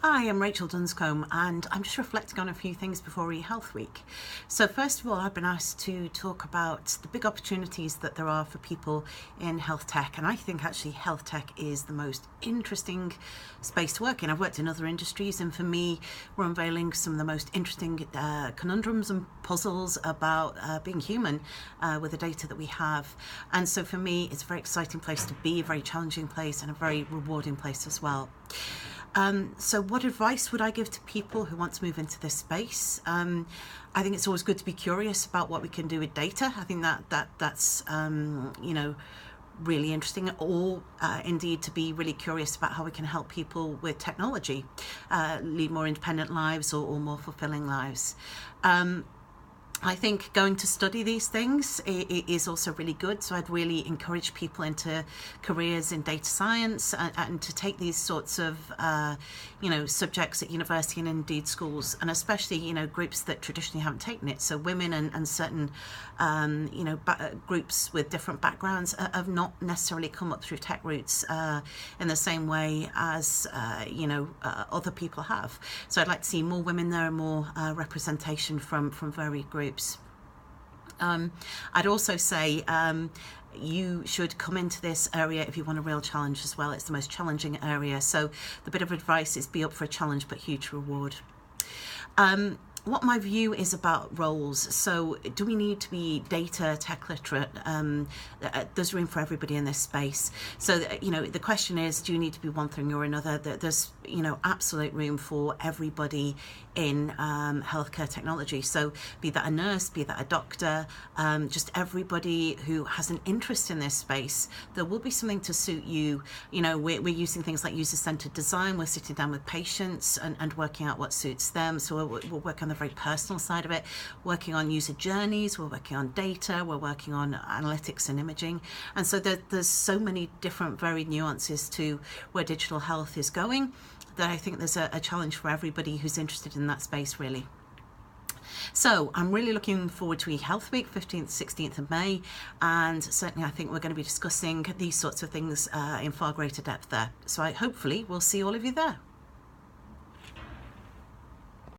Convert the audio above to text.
Hi, I'm Rachel Dunscombe and I'm just reflecting on a few things before Ehealth Week. So first of all, I've been asked to talk about the big opportunities that there are for people in health tech, and I think actually health tech is the most interesting space to work in. I've worked in other industries, and for me, we're unveiling some of the most interesting conundrums and puzzles about being human with the data that we have. And so for me, it's a very exciting place to be, a very challenging place, and a very rewarding place as well. So what advice would I give to people who want to move into this space? I think it's always good to be curious about what we can do with data. I think that's really interesting, or indeed to be really curious about how we can help people with technology lead more independent lives or more fulfilling lives. I think going to study these things is also really good. So I'd really encourage people into careers in data science and to take these sorts of, subjects at university and indeed schools, and especially, groups that traditionally haven't taken it. So women and certain, groups with different backgrounds have not necessarily come up through tech routes in the same way as, other people have. So I'd like to see more women there and more representation from varied groups. I'd also say you should come into this area if you want a real challenge as well. It's the most challenging area. So the bit of advice is be up for a challenge but huge reward. What my view is about roles. So do we need to be data tech literate? There's room for everybody in this space. So, the question is, do you need to be one thing or another? There's, absolute room for everybody in healthcare technology. So be that a nurse, be that a doctor, just everybody who has an interest in this space, there will be something to suit you. We're using things like user-centered design. We're sitting down with patients and working out what suits them. So we'll work on the very personal side of it, working on user journeys, we're working on data, we're working on analytics and imaging. And so there's so many different varied nuances to where digital health is going that I think there's a challenge for everybody who's interested in that space, really. So I'm really looking forward to Ehealth Week, 15th, 16th of May, and certainly I think we're going to be discussing these sorts of things in far greater depth there. So hopefully we'll see all of you there.